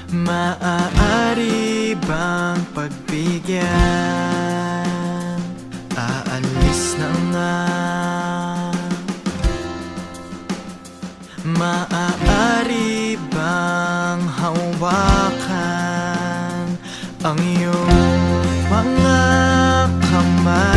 Maaari bang pagbigyan? Aalis na nga. Maaari bang hawakan ang iyong mga kamay?